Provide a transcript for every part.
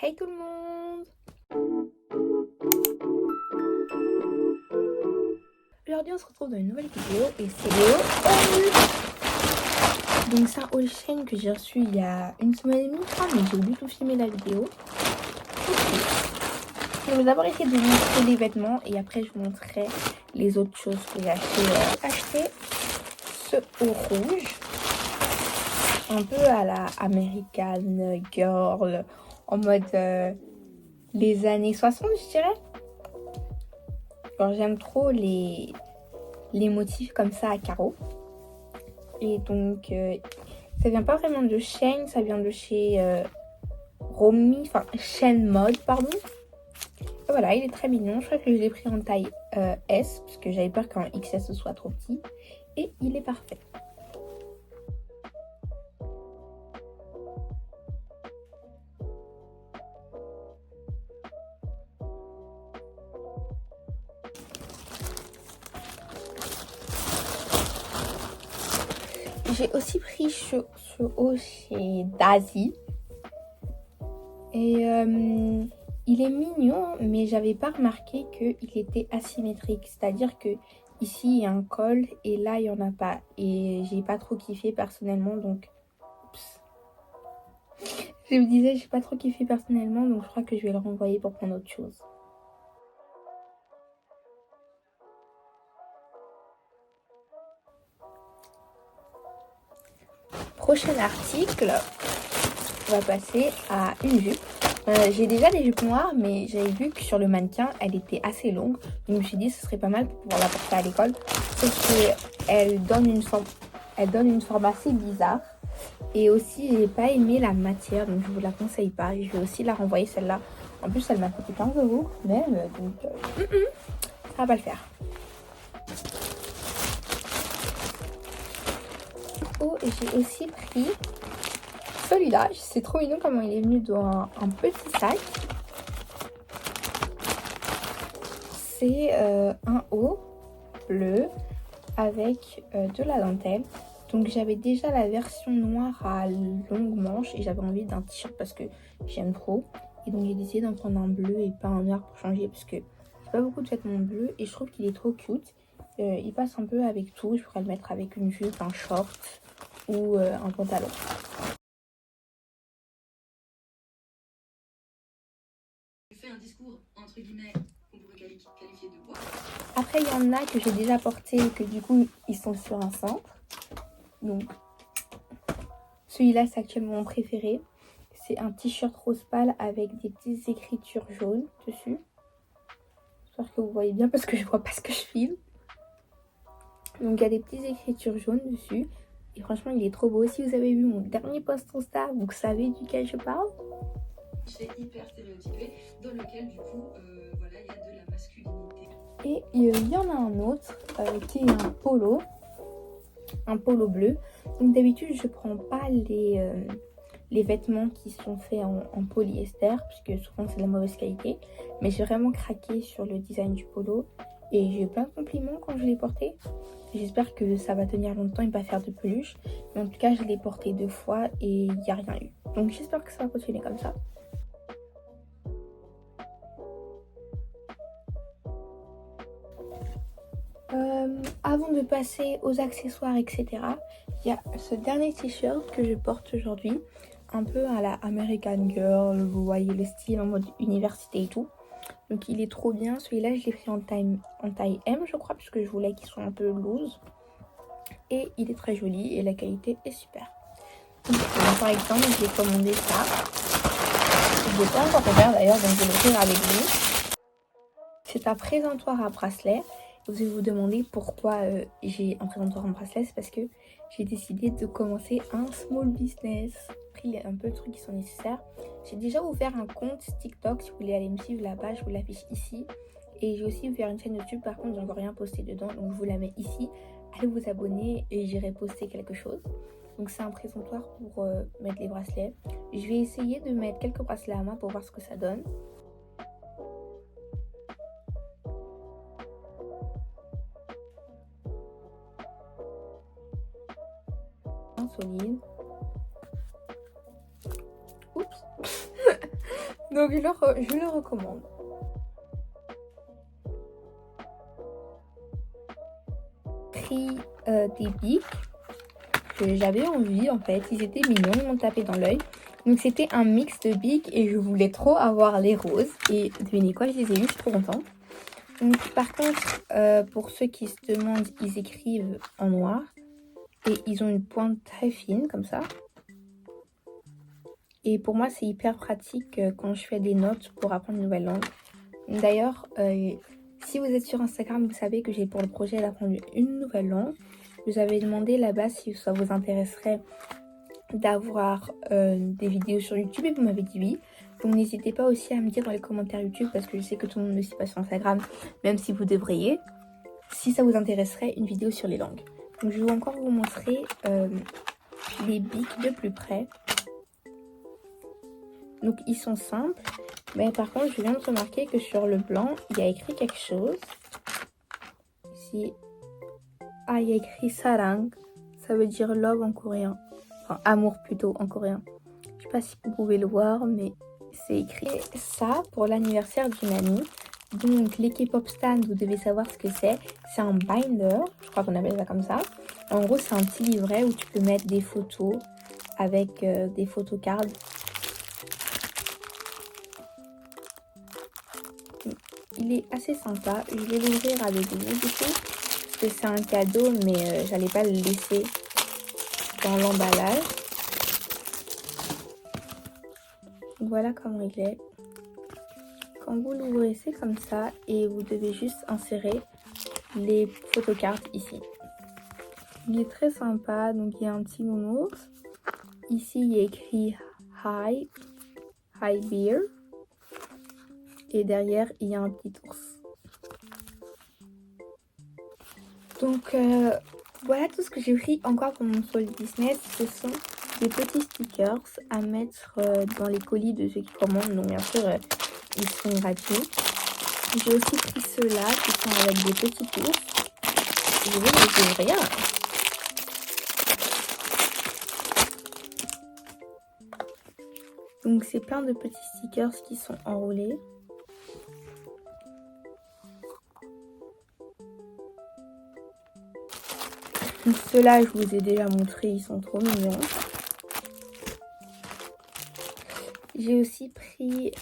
Hey tout le monde! Aujourd'hui on se retrouve dans une nouvelle vidéo et c'est le haul. Donc c'est un haul chaîne que j'ai reçu il y a une semaine et demie je crois, mais j'ai oublié de tout filmer la vidéo. Je vais d'abord essayer de vous montrer les vêtements et après je vous montrerai les autres choses que j'ai achetées. J'ai acheté ce haut rouge, un peu à la American Girl, en mode les années 60 je dirais. Genre j'aime trop les motifs comme ça à carreaux. Et donc ça vient pas vraiment de Shein, ça vient de chez Romy, enfin Shein Mode pardon. Et voilà, il est très mignon. Je crois que je l'ai pris en taille S parce que j'avais peur qu'en XS ce soit trop petit. Et il est parfait. J'ai aussi pris ce haut chez Daisy. Et il est mignon, mais j'avais pas remarqué qu'il était asymétrique. C'est-à-dire que ici il y a un col et là il y en a pas. Et j'ai pas trop kiffé personnellement, donc oups. Je me disais j'ai pas trop kiffé personnellement, donc je crois que je vais le renvoyer pour prendre autre chose. Prochain article, on va passer à une jupe. J'ai déjà des jupes noires, mais j'avais vu que sur le mannequin, elle était assez longue. Donc je me suis dit que ce serait pas mal pour pouvoir la porter à l'école. Sauf qu'elle donne une forme assez bizarre. Et aussi, j'ai pas aimé la matière, donc je vous la conseille pas. Je vais aussi la renvoyer celle-là. En plus, elle m'a coûté 15 € même, donc ça va pas le faire. Oh, et j'ai aussi pris celui-là. C'est trop mignon comment il est venu dans un petit sac. C'est un haut bleu avec de la dentelle. Donc j'avais déjà la version noire à longue manche et j'avais envie d'un t-shirt parce que j'aime trop. Et donc j'ai décidé d'en prendre un bleu et pas un noir pour changer parce que j'ai pas beaucoup de vêtements bleus et je trouve qu'il est trop cute. Il passe un peu avec tout. Je pourrais le mettre avec une jupe, un short ou un pantalon. Fait un discours entre guillemets qu'on pourrait qualifier de quoi. Après il y en a que j'ai déjà porté et que du coup ils sont sur un cintre. Donc celui-là c'est actuellement mon préféré. C'est un t-shirt rose pâle avec des petites écritures jaunes dessus. J'espère que vous voyez bien parce que je vois pas ce que je filme. Donc il y a des petites écritures jaunes dessus. Et franchement il est trop beau. Si vous avez vu mon dernier post Insta, vous savez duquel je parle. C'est hyper stéréotypé dans lequel du coup voilà il y a de la masculinité. Et il y en a un autre qui est un polo bleu. Donc d'habitude je prends pas les vêtements qui sont faits en polyester puisque souvent c'est de la mauvaise qualité. Mais j'ai vraiment craqué sur le design du polo et j'ai eu plein de compliments quand je l'ai porté. J'espère que ça va tenir longtemps et pas faire de peluche. Mais en tout cas je l'ai porté 2 fois et il n'y a rien eu. Donc j'espère que ça va continuer comme ça. Avant de passer aux accessoires, etc., il y a ce dernier t-shirt que je porte aujourd'hui, un peu à la American Girl, vous voyez le style en mode université et tout. Donc il est trop bien, celui-là je l'ai pris en taille M je crois, puisque je voulais qu'il soit un peu loose. Et il est très joli et la qualité est super. Donc, par exemple, j'ai commandé ça. Je ne l'ai pas encore ouvert d'ailleurs, donc je vais l'ouvrir avec vous. C'est un présentoir à bracelet. Vous allez vous demander pourquoi j'ai un présentoir en bracelet. C'est parce que j'ai décidé de commencer un small business. Après, il y a un peu de trucs qui sont nécessaires. J'ai déjà ouvert un compte TikTok. Si vous voulez aller me suivre là-bas, je vous l'affiche ici. Et j'ai aussi ouvert une chaîne YouTube. Par contre, j'ai encore rien posté dedans. Donc, je vous la mets ici. Allez vous abonner et j'irai poster quelque chose. Donc, c'est un présentoir pour mettre les bracelets. Je vais essayer de mettre quelques bracelets à main pour voir ce que ça donne. Solide. Oups. Donc je le recommande. Pris des bics que j'avais envie en fait. Ils étaient mignons, ils m'ont tapé dans l'œil. Donc c'était un mix de bics et je voulais trop avoir les roses. Et devinez quoi, je les ai eu, je suis trop contente. Donc par contre, pour ceux qui se demandent, ils écrivent en noir. Et ils ont une pointe très fine comme ça. Et pour moi, c'est hyper pratique quand je fais des notes pour apprendre une nouvelle langue. D'ailleurs, si vous êtes sur Instagram, vous savez que j'ai pour le projet d'apprendre une nouvelle langue. Je vous avais demandé là-bas si ça vous intéresserait d'avoir des vidéos sur YouTube et vous m'avez dit oui. Donc n'hésitez pas aussi à me dire dans les commentaires YouTube parce que je sais que tout le monde ne suit pas sur Instagram, même si vous devriez, si ça vous intéresserait une vidéo sur les langues. Donc je vais encore vous montrer les bics de plus près. Donc ils sont simples, mais par contre je viens de remarquer que sur le blanc il y a écrit quelque chose. Ici, il y a écrit sarang, ça veut dire love en coréen, enfin amour plutôt en coréen. Je sais pas si vous pouvez le voir, mais c'est écrit ça pour l'anniversaire d'une amie. Donc l'équipe Popstan, vous devez savoir ce que c'est. C'est un binder, je crois qu'on appelle ça comme ça. En gros c'est un petit livret où tu peux mettre des photos avec des photocards. Il est assez sympa, je vais l'ouvrir avec vous du coup, parce que c'est un cadeau, mais j'allais pas le laisser dans l'emballage. Voilà comment il est. Quand vous l'ouvrez, c'est comme ça, et vous devez juste insérer les photocards ici. Il est très sympa, donc il y a un petit nounours. Ici, il y a écrit Hi Bear. Et derrière, il y a un petit ours. Donc, voilà tout ce que j'ai pris encore pour mon solde business. Ce sont des petits stickers à mettre dans les colis de ceux qui commandent. Donc, bien sûr, ils sont gratuits. J'ai aussi pris ceux-là qui sont avec des petits ours. Je vais les ouvrir. Donc, c'est plein de petits stickers qui sont enroulés. Ceux-là, je vous ai déjà montré, ils sont trop mignons. J'ai aussi pris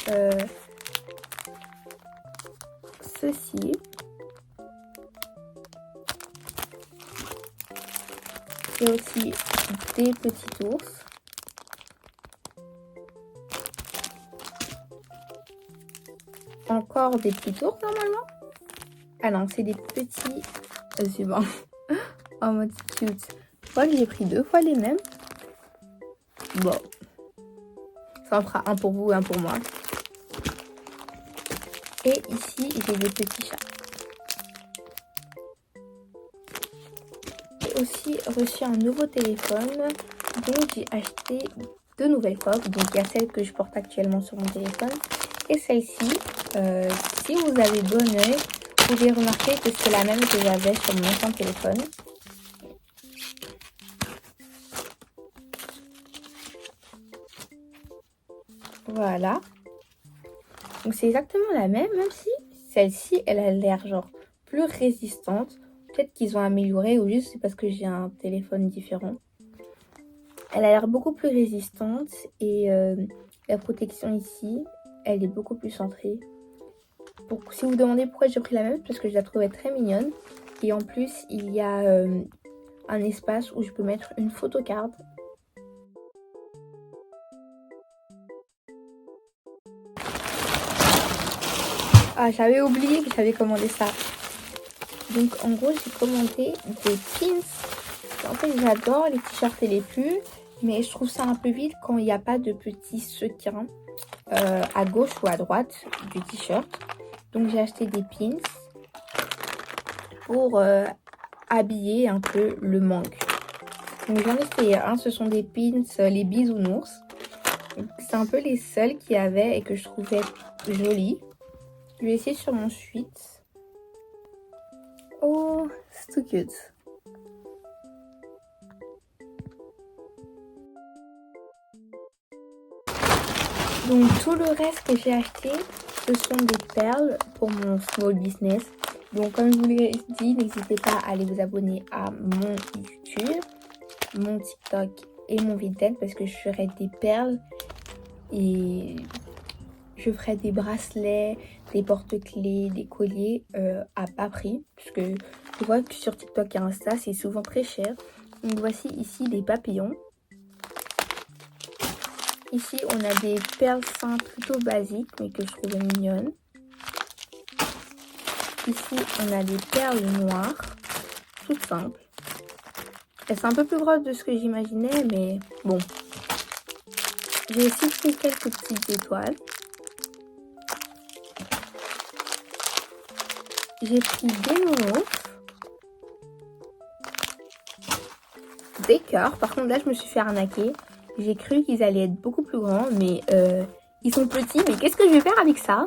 ceci. Il y a aussi des petits ours. Encore des petits ours normalement. Ah non, c'est des petits humains. En mode cute. Je crois que j'ai pris 2 fois les mêmes. Bon. Ça en fera un pour vous et un pour moi. Et ici, j'ai des petits chats. J'ai aussi reçu un nouveau téléphone. Donc j'ai acheté 2 nouvelles coques. Donc il y a celle que je porte actuellement sur mon téléphone. Et celle-ci, si vous avez bon oeil, vous pouvez remarquer que c'est la même que j'avais sur mon ancien téléphone. Voilà. Donc c'est exactement la même si celle-ci, elle a l'air genre plus résistante. Peut-être qu'ils ont amélioré ou juste c'est parce que j'ai un téléphone différent. Elle a l'air beaucoup plus résistante et la protection ici, elle est beaucoup plus centrée. Si vous vous demandez pourquoi j'ai pris la même, parce que je la trouvais très mignonne. Et en plus, il y a un espace où je peux mettre une photocard. Ah, j'avais oublié que j'avais commandé ça. Donc en gros, j'ai commandé des pins. En fait, j'adore les t-shirts et les pulls. Mais je trouve ça un peu vide quand il n'y a pas de petits sequins à gauche ou à droite du t-shirt. Donc j'ai acheté des pins pour habiller un peu le manque. Donc j'en ai essayé un, ce sont des pins les bisounours. C'est un peu les seuls qu'il y avait et que je trouvais jolis. Je vais essayer sur mon suite. Oh, c'est tout cute. Donc tout le reste que j'ai acheté, ce sont des perles pour mon small business. Donc comme je vous l'ai dit, n'hésitez pas à aller vous abonner à mon YouTube, mon TikTok et mon Vinted parce que je ferai des perles et je ferai des bracelets, des porte-clés, des colliers à bas prix. Parce que je vois que sur TikTok et Insta, c'est souvent très cher. Donc voici ici des papillons. Ici, on a des perles simples plutôt basiques, mais que je trouvais mignonnes. Ici, on a des perles noires, toutes simples. Elles sont un peu plus grosses de ce que j'imaginais, mais bon. J'ai aussi pris quelques petites étoiles. J'ai pris des nounours. Des cœurs. Par contre, là, je me suis fait arnaquer. J'ai cru qu'ils allaient être beaucoup plus grands, mais ils sont petits. Mais qu'est-ce que je vais faire avec ça?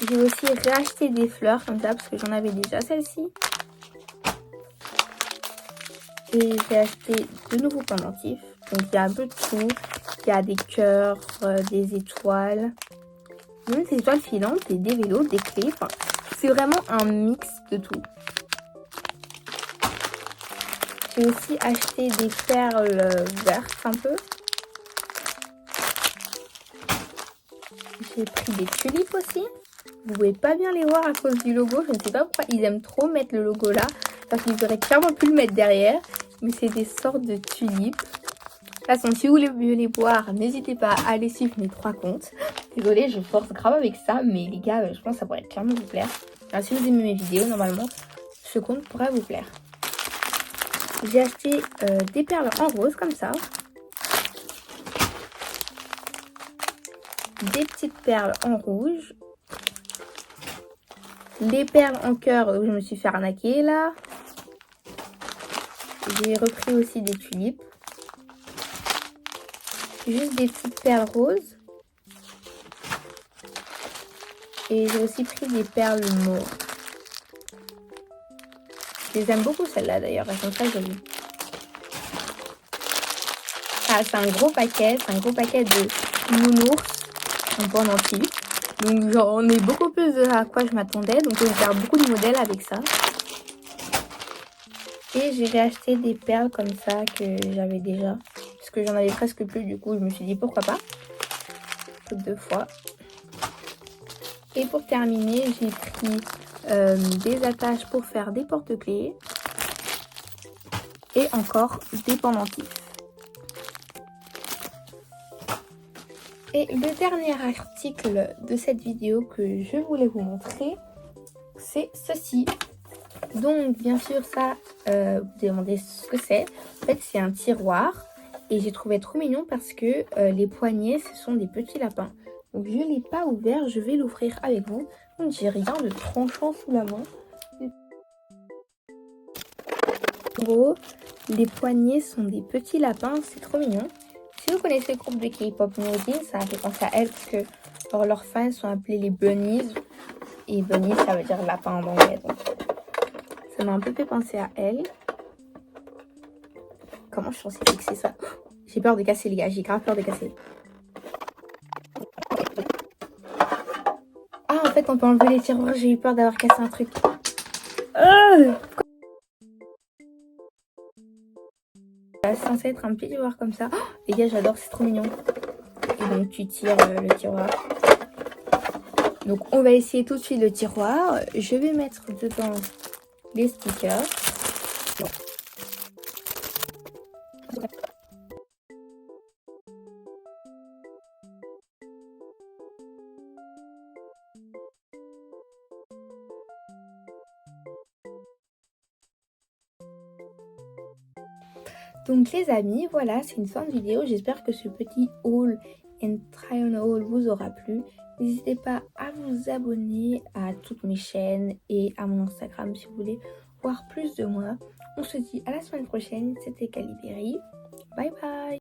J'ai aussi racheté des fleurs comme ça, parce que j'en avais déjà celle-ci. Et j'ai acheté de nouveaux pendentifs. Donc, il y a un peu de tout. Il y a des cœurs, des étoiles, même des étoiles filantes, et des vélos, des clés. Enfin, c'est vraiment un mix de tout. J'ai aussi acheté des perles vertes un peu. J'ai pris des tulipes aussi. Vous pouvez pas bien les voir à cause du logo. Je ne sais pas pourquoi ils aiment trop mettre le logo là. Parce qu'ils auraient clairement pu le mettre derrière. Mais c'est des sortes de tulipes. De toute façon, si vous voulez les boire, n'hésitez pas à aller suivre mes 3 comptes. Désolée, je force grave avec ça. Mais les gars, je pense que ça pourrait clairement vous plaire. Alors, si vous aimez mes vidéos, normalement, ce compte pourrait vous plaire. J'ai acheté des perles en rose comme ça. Des petites perles en rouge. Les perles en cœur où je me suis fait arnaquer là. J'ai repris aussi des tulipes. Juste des petites perles roses. Et j'ai aussi pris des perles mauves. Je les aime beaucoup celles-là d'ailleurs, elles sont très jolies. Ah, c'est un gros paquet de nounours en pendentif. Donc j'en ai beaucoup plus de à quoi je m'attendais. Donc je vais faire beaucoup de modèles avec ça. Et j'ai réacheté des perles comme ça que j'avais déjà. Parce que j'en avais presque plus, du coup je me suis dit pourquoi pas. 2 fois. Et pour terminer, j'ai pris des attaches pour faire des porte-clés. Et encore des pendentifs. Et le dernier article de cette vidéo que je voulais vous montrer, c'est ceci. Donc bien sûr ça, vous demandez ce que c'est. En fait c'est un tiroir et j'ai trouvé trop mignon parce que les poignées ce sont des petits lapins. Donc je ne l'ai pas ouvert, je vais l'ouvrir avec vous. Donc j'ai rien de tranchant sous la main. En gros, les poignées sont des petits lapins, c'est trop mignon. Si vous connaissez le groupe de K-pop New ça a fait penser à elle parce que leurs fans sont appelés les bunnies. Et bunnies ça veut dire lapin en anglais. Donc ça m'a un peu fait penser à elle. Comment je suis censée fixer ça? J'ai peur de casser les gars, j'ai grave peur de casser. Ah en fait on peut enlever les tiroirs, j'ai eu peur d'avoir cassé un truc. C'est censé être un petit tiroir comme ça. Oh, les gars j'adore, c'est trop mignon. Et donc tu tires le tiroir. Donc on va essayer tout de suite le tiroir. Je vais mettre dedans les stickers. Non. Donc les amis, voilà, c'est une fin de vidéo. J'espère que ce petit haul and try on haul vous aura plu. N'hésitez pas à vous abonner à toutes mes chaînes et à mon Instagram si vous voulez voir plus de moi. On se dit à la semaine prochaine. C'était Caliberi. Bye bye.